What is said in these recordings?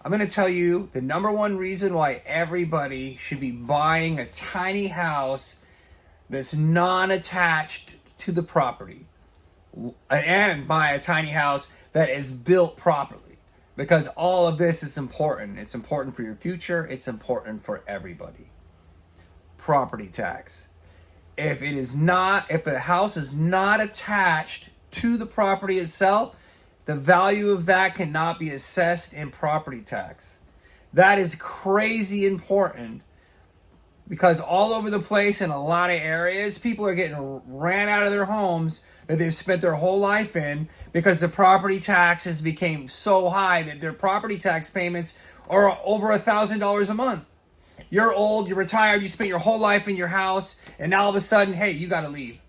I'm going to tell you the number one reason why everybody should be buying a tiny house that's non-attached to the property, and buy a tiny house that is built properly. Because all of this is important. It's important for your future. It's important for everybody. Property tax. If a house is not attached to the property itself, the value of that cannot be assessed in property tax. That is crazy important, because all over the place in a lot of areas, people are getting ran out of their homes that they've spent their whole life in, because the property taxes became so high that their property tax payments are over $1,000 a month. You're old, you're retired, you spent your whole life in your house, and now all of a sudden, hey, you gotta leave.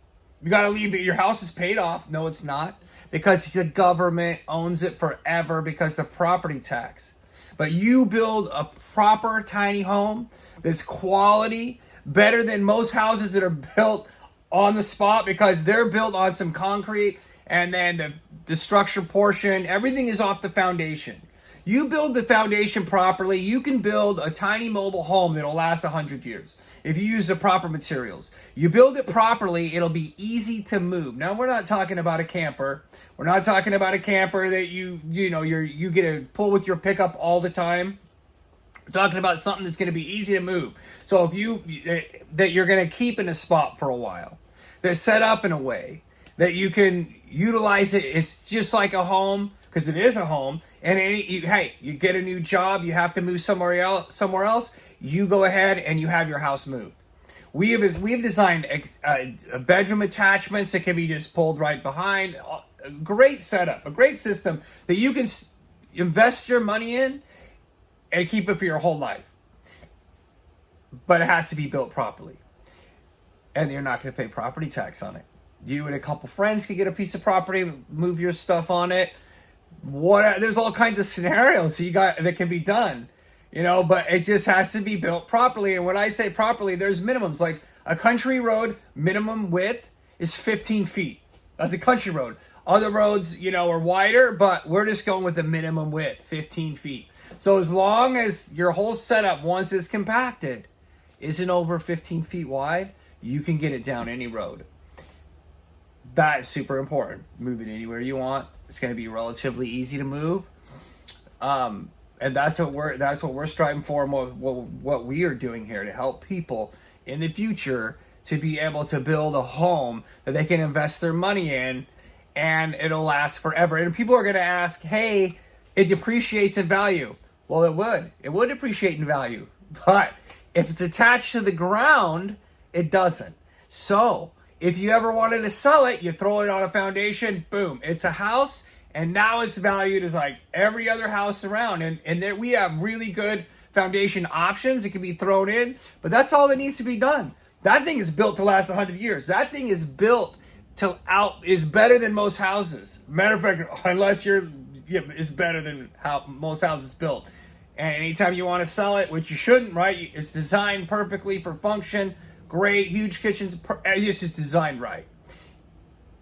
You gotta leave, but your house is paid off. No, it's not, because the government owns it forever because of property tax. But you build a proper tiny home that's quality, better than most houses that are built on the spot, because they're built on some concrete, and then the structure portion, everything is off the foundation. You build the foundation properly, you can build a tiny mobile home that'll last 100 years if you use the proper materials. You build it properly, it'll be easy to move. Now, we're not talking about a camper. We're not talking about a camper that you get to pull with your pickup all the time. We're talking about something that's going to be easy to move. So that you're going to keep in a spot for a while. They're set up in a way that you can utilize it. It's just like a home, because it is a home. And you get a new job, you have to move somewhere else. You go ahead and you have your house moved. We've designed a bedroom attachments that can be just pulled right behind. A great setup, a great system that you can invest your money in and keep it for your whole life. But it has to be built properly. And you're not going to pay property tax on it. You and a couple friends can get a piece of property, move your stuff on it. There's all kinds of scenarios that can be done, but it just has to be built properly. And when I say properly, there's minimums. Like a country road minimum width is 15 feet. That's a country road. Other roads, are wider, but we're just going with the minimum width, 15 feet. So as long as your whole setup, once it's compacted, isn't over 15 feet wide, you can get it down any road. That's super important. Move it anywhere you want. It's going to be relatively easy to move. And that's what we're striving for, and what we are doing here to help people in the future to be able to build a home that they can invest their money in, and it'll last forever. And people are going to ask, hey, it depreciates in value. Well, it would depreciate in value, but if it's attached to the ground, it doesn't. So if you ever wanted to sell it, you throw it on a foundation, boom, it's a house, and now it's valued as like every other house around. And there we have really good foundation options that can be thrown in, but that's all that needs to be done. That thing is built to last 100 years. That thing is built is better than most houses. Matter of fact, unless it's better than how most houses built. And anytime you want to sell it, which you shouldn't, right? It's designed perfectly for function. Great, huge kitchens. It's just designed right.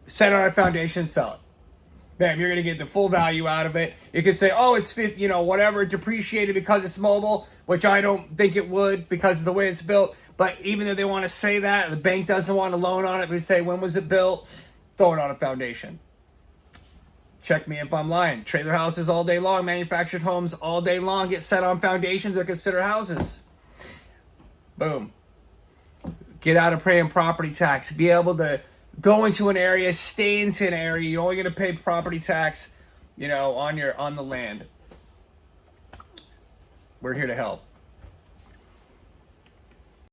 Set on a foundation, sell it. Bam, you're going to get the full value out of it. You could say, oh, it's whatever, depreciated because it's mobile, which I don't think it would because of the way it's built. But even though they want to say that, the bank doesn't want a loan on it. We say, when was it built? Throw it on a foundation. Check me if I'm lying. Trailer houses all day long, manufactured homes all day long get set on foundations that are considered houses. Boom. Get out of paying property tax. Be able to go into an area, stay into an area. You're only going to pay property tax, on the land. We're here to help.